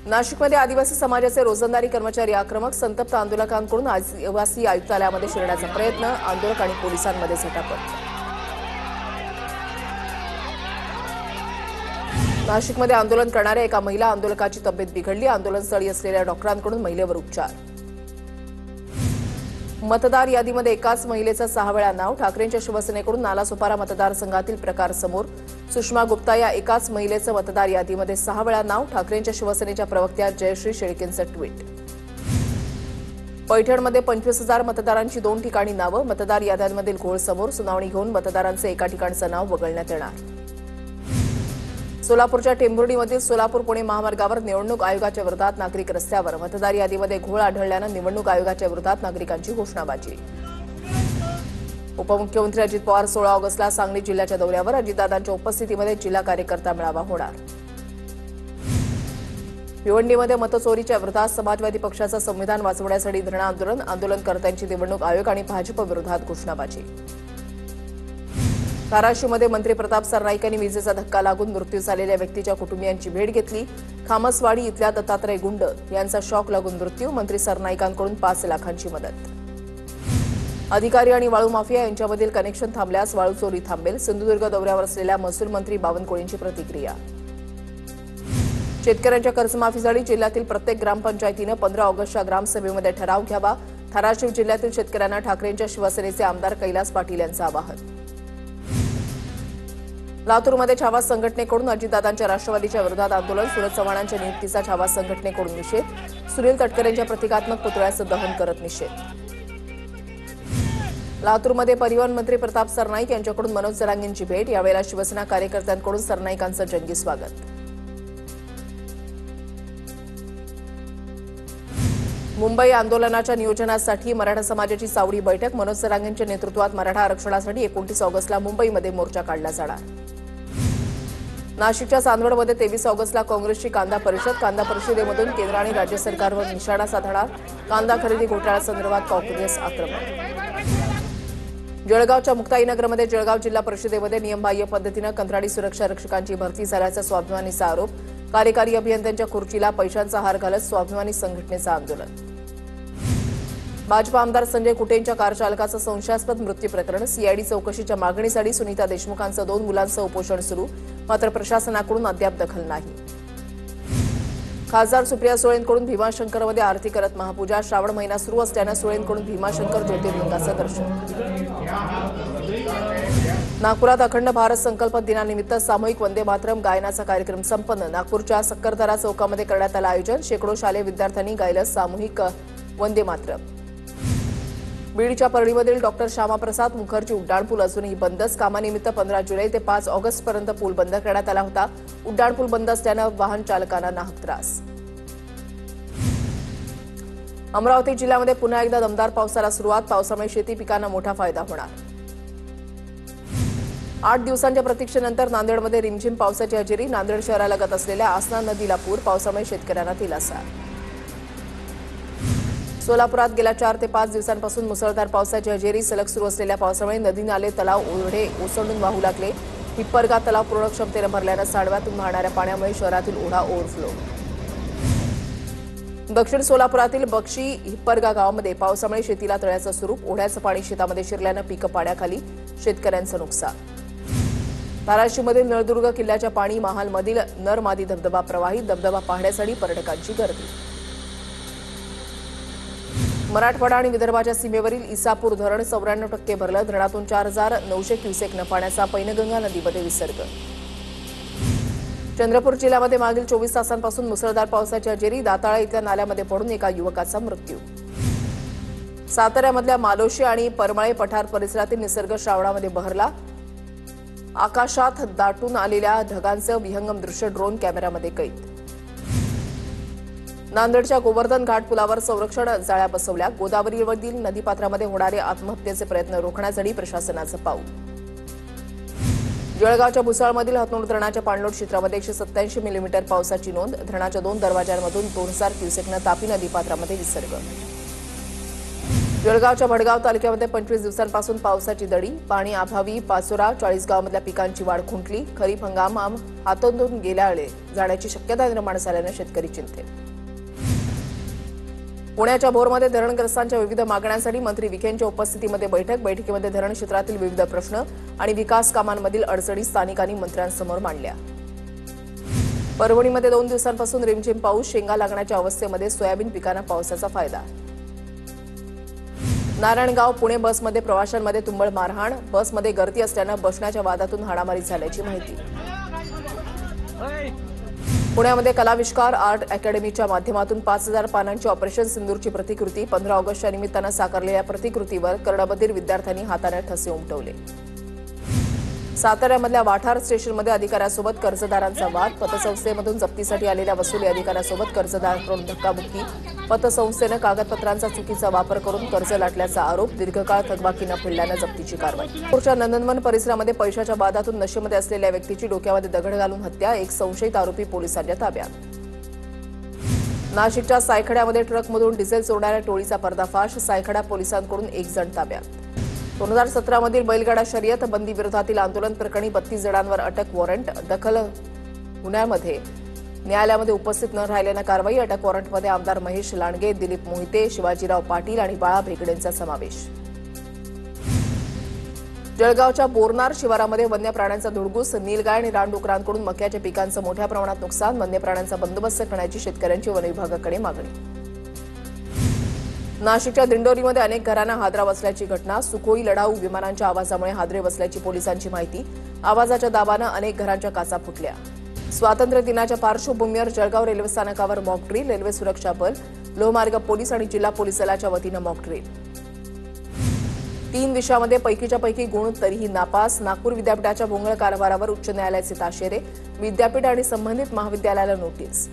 नाशिकमध्ये आदिवासी समाजाचे रोजंदारी कर्मचारी आक्रमक. संतप्त आंदोलकांकडून आदिवासी आयुक्तालयामध्ये शिरण्याचा प्रयत्न. आंदोलक आणि पोलिसांमध्ये झटापट. नाशिकमध्ये आंदोलन करणाऱ्या एका महिला आंदोलकाची तब्येत बिघडली. आंदोलनस्थळी असलेल्या डॉक्टरांकडून महिलेवर उपचार. मतदार यादीमध्ये एकाच महिलेचं 6 वेळा नाव. ठाकरेंच्या शिवसेनेकडून नालासोपारा मतदारसंघातील प्रकार समोर. सुषमा गुप्ता या एकाच महिलेचं मतदार यादीमध्ये 6 वेळा नाव. ठाकरेंच्या शिवसेनेच्या प्रवक्त्या जयश्री शेळकेंचं ट्विट. पैठणमध्ये 25,000 मतदारांची 2 ठिकाणी नावं. मतदार याद्यांमधील घोळ समोर. सुनावणी घेऊन मतदारांचं एका ठिकाणचं नाव वगळण्यात येणार. सोलापूरच्या टेंभुर्णीमधील सोलापूर-पुणे महामार्गावर निवडणूक आयोगाच्या विरोधात नागरिक रस्त्यावर. मतदार यादीमध्ये घोळ आढळल्यानं निवडणूक आयोगाच्या विरोधात नागरिकांची घोषणाबाजी. उपमुख्यमंत्री अजित पवार 16 ऑगस्टला सांगली जिल्ह्याच्या दौऱ्यावर. अजितदादांच्या उपस्थितीमध्ये जिल्हा कार्यकर्ता मेळावा होणार. भिवंडीमध्ये मतचोरीच्या विरोधात समाजवादी पक्षाचं संविधान वाचवण्यासाठी धरणं आंदोलन. आंदोलनकर्त्यांची निवडणूक आयोग आणि भाजप विरोधात घोषणाबाजी. धाराशिवमध्ये मंत्री प्रताप सरनाईक यांनी विजेचा धक्का लागून मृत्यू झालेल्या व्यक्तीच्या कुटुंबियांची भेट घेतली. खामसवाडी इथल्या दत्तात्रय गुंड यांचा शॉक लागून मृत्यू. मंत्री सरनाईकांकडून 5 लाखांची मदत. अधिकारी आणि वाळू माफिया यांच्यामधील कनेक्शन थांबल्यास वाळू चोरी थांबेल. सिंधुदुर्ग दौऱ्यावर असलेल्या महसूल मंत्री बावनकुळेंची प्रतिक्रिया. शेतकऱ्यांच्या कर्जमाफीसाठी जिल्ह्यातील प्रत्येक ग्रामपंचायतीनं 15 ऑगस्टच्या ग्रामसभेमध्ये ठराव घ्यावा. धाराशिव जिल्ह्यातील शेतकऱ्यांना ठाकरेंच्या शिवसेनेचे आमदार कैलास पाटील यांचं आवाहन. लातूरमध्ये छावा संघटनेकडून अजितदादांच्या राष्ट्रवादीच्या विरोधात आंदोलन. सुरज चव्हाणांच्या नियुक्तीचा छावा संघटनेकडून निषेध. सुनील तटकरेंच्या प्रतिकात्मक पुतळ्याचं दहन करत निषेध. लातूरमध्ये परिवहन मंत्री प्रताप सरनाईक यांच्याकडून मनोज जरांगेंची भेट. यावेळेला शिवसेना कार्यकर्त्यांकडून सरनाईकांचं जंगी स्वागत. मुंबई आंदोलनाच्या नियोजनासाठी मराठा समाजाची चावडी बैठक. मनोज जरांगेंच्या नेतृत्वात मराठा आरक्षणासाठी 29 ऑगस्टला मुंबईमध्ये मोर्चा काढला जाणार. नाशिकच्या चांदवडमध्ये 23 ऑगस्टला काँग्रेसची कांदा परिषद. कांदा परिषदेमधून केंद्र आणि राज्य सरकारवर निशाणा साधणार. कांदा खरेदी घोटाळ्यासंदर्भात काँग्रेस आक्रमक. जळगावच्या मुक्ताईनगरमध्ये जळगाव जिल्हा परिषदेमध्ये नियमबाह्य पद्धतीनं कंत्राटी सुरक्षा रक्षकांची भरती झाल्याचा स्वाभिमानीचा आरोप. कार्यकारी अभियंत्यांच्या खुर्चीला पैशांचा हार घालत स्वाभिमानी संघटनेचं आंदोलन. भाजपा आमदार संजय कुटेंच्या कार चालकाचं संशयास्पद मृत्यू प्रकरण. सीआयडी चौकशीच्या मागणीसाठी सुनीता देशमुखांचं 2 मुलांचं उपोषण सुरू. मात्र प्रशासनाकडून अद्याप दखल नाही. खासदार सुप्रिया सुळेंकडून भीमाशंकरमध्ये आरती करत महापूजा. श्रावण महिना सुरू असल्यानं सुळेंकडून भीमाशंकर ज्योतिर्लिंगाचं दर्शन. नागपुरात अखंड भारत संकल्प दिनानिमित्त सामूहिक वंदे मातरम गायनाचा कार्यक्रम संपन्न. नागपूरच्या सक्करदरा चौकामध्ये करण्यात आलं आयोजन. शेकडो शालेय विद्यार्थ्यांनी गायलं सामूहिक वंदे मातरम. बीडच्या परळीमधील डॉक्टर श्यामाप्रसाद मुखर्जी उड्डाणपूल अजूनही बंदच. कामानिमित्त 15 जुलै ते 5 ऑगस्टपर्यंत पूल बंद करण्यात आला होता. उड्डाणपूल बंद असल्यानं वाहन चालकांना नाहक त्रास. अमरावती जिल्ह्यामध्ये पुन्हा एकदा दमदार पावसाला सुरुवात. पावसामुळे शेती पिकांना मोठा फायदा होणार. 8 दिवसांच्या प्रतीक्षेनंतर नांदेडमध्ये रिमझिम पावसाची हजेरी. नांदेड शहरालगत असलेल्या आसना नदीला पूर. पावसामुळे शेतकऱ्यांना दिलासा. सोलापुरात गेल्या 4 ते 5 दिवसांपासून मुसळधार पावसाची हजेरी. सलग सुरू असलेल्या पावसामुळे नदी नाले तलाव ओढे ओसंडून वाहू लागले. हिप्परगा तलाव पूर्ण क्षमतेनं भरल्यानं सांडव्यातून वाहणाऱ्या पाण्यामुळे शहरातील ओढा ओव्हरफ्लो. दक्षिण सोलापुरातील बक्षी हिप्परगा गावामध्ये पावसामुळे शेतीला तळ्याचं स्वरूप. ओढ्याचं पाणी शेतामध्ये शिरल्यानं पिकं पाण्याखाली. शेतकऱ्यांचं नुकसान. धाराशिवमधील नळदुर्ग किल्ल्याच्या पाणी महालमधील नरमादी धबधबा प्रवाहित. धबधबा पाहण्यासाठी पर्यटकांची गर्दी. मराठवाडा आणि विदर्भाच्या सीमेवरील इसापूर धरण 94% भरलं. धरणातून 4,900 क्युसेक पाण्याचा पैनगंगा नदीमध्ये विसर्ग. चंद्रपूर जिल्ह्यामध्ये मागील 24 तासांपासून मुसळधार पावसाची हजेरी. दाताळा इथल्या नाल्यामध्ये पडून एका युवकाचा मृत्यू. साताऱ्यामधल्या मालोशी आणि परमळे पठार परिसरातील निसर्ग श्रावणामध्ये बहरला. आकाशात दाटून आलेल्या ढगांचं विहंगम दृश्य ड्रोन कॅमेऱ्यामध्ये कैद. नांदेडच्या गोवर्धन घाट पुलावर संरक्षण जाळ्या बसवल्या. गोदावरीवरील नदीपात्रामध्ये होणारे आत्महत्येचे प्रयत्न रोखण्यासाठी प्रशासनाचं पाऊल. जळगावच्या भुसावळमधील हतनूर धरणाच्या पाणलोट क्षेत्रामध्ये 187 मिलीमीटर पावसाची नोंद. धरणाच्या 2 दरवाजांमधून 2000 क्युसेकनं तापी नदीपात्रामध्ये विसर्ग. जळगावच्या भडगाव तालुक्यामध्ये 25 दिवसांपासून पावसाची दडी, पाणी अभावी पाचोरा, चाळीसगावमधल्या पिकांची वाढ खुंटली, खरीप हंगाम हातोंडून गेल्यामुळे जाण्याची शक्यता निर्माण झाल्याने शेतकरी चिंतेत. पुण्याच्या भोरमध्ये धरणग्रस्तांच्या विविध मागण्यांसाठी मंत्री विखेंच्या उपस्थितीमध्ये बैठकीमध्ये धरण क्षेत्रातील विविध प्रश्न आणि विकास कामांमधील अडचणी स्थानिकांनी मंत्र्यांसमोर मांडल्या. परभणीमध्ये 2 दिवसांपासून रिमझिम पाऊस, शेंगा लागण्याच्या अवस्थेमध्ये सोयाबीन पिकांना पावसाचा फायदा. नारायणगाव पुणे बसमध्ये प्रवाशांमध्ये तुंबळ मारहाण, बसमध्ये गर्दी असल्यानं बसण्याच्या वादातून हाणामारी झाल्याची माहिती. पुण्यामध्ये कलाविष्कार आर्ट अकॅडमीच्या माध्यमातून 5,000 पानांची ऑपरेशन सिंदूरची प्रतिकृती, 15 ऑगस्टच्या निमित्तानं साकारलेल्या प्रतिकृतीवर कर्णबधीर विद्यार्थ्यांनी हाताने ठसे उमटवले. साताऱ्यामधल्या वाठार स्टेशनमध्ये अधिकाऱ्यासोबत कर्जदारांचा वाद, पतसंस्थेमधून जप्तीसाठी आलेल्या वसुली अधिकाऱ्यासोबत कर्जदारांकडून धक्काबुक्की, पतसंस्थेनं कागदपत्रांचा चुकीचा वापर करून कर्ज लाटल्याचा आरोप, दीर्घकाळ थकबाकी न फेडल्यानं जप्तीची कारवाई. नागपूरच्या नंदनवन परिसरामध्ये पैशाच्या वादातून नशेमध्ये असलेल्या व्यक्तीची डोक्यामध्ये दगड घालून हत्या, एक संशयित आरोपी पोलिसांच्या ताब्यात. नाशिकच्या सायखड्यामध्ये ट्रकमधून डिझेल चोरणाऱ्या टोळीचा पर्दाफाश, सायखडा पोलिसांकडून 1 जण ताब्यात. 2017 मधील बैलगाडा शर्यत बंदी विरोधातील आंदोलन प्रकरणी 32 जणांवर अटक वॉरंट, दखल गुन्ह्यामध्ये न्यायालयामध्ये उपस्थित न राहिल्यानं कारवाई. अटक वॉरंटमध्ये आमदार महेश लांडगे, दिलीप मोहिते, शिवाजीराव पाटील आणि बाळा भेगडेंचा समावेश. जळगावच्या बोरनार शिवारामध्ये वन्य प्राण्यांचा धुडगूस, नीलगाय आणि रानडुकरांकडून मक्याच्या पिकांचं मोठ्या प्रमाणात नुकसान, वन्य प्राण्यांचा बंदोबस्त करण्याची शेतकऱ्यांची वन विभागाकडे मागणी. नाशिकच्या दिंडोरीमध्ये अनेक घरांना हादरा बसल्याची घटना, सुखोई लढाऊ विमानांच्या आवाजामुळे हादरे बसल्याची पोलिसांची माहिती. आवाजाच्या दाबानं अनेक घरांच्या काचा फुटल्या. स्वातंत्र्य दिनाच्या पार्श्वभूमीवर जळगाव रेल्वे स्थानकावर मॉक ड्रिल, रेल्वे सुरक्षा बल, लोहमार्ग पोलीस आणि जिल्हा पोलीस दलाच्या वतीनं मॉक ड्रिल. 3 विषयामध्ये पैकीच्या पैकी गुण तरीही नापास, नागपूर विद्यापीठाच्या भोंगळ कारभारावर उच्च न्यायालयाचे ताशेरे, विद्यापीठ आणि संबंधित महाविद्यालयाला नोटीस.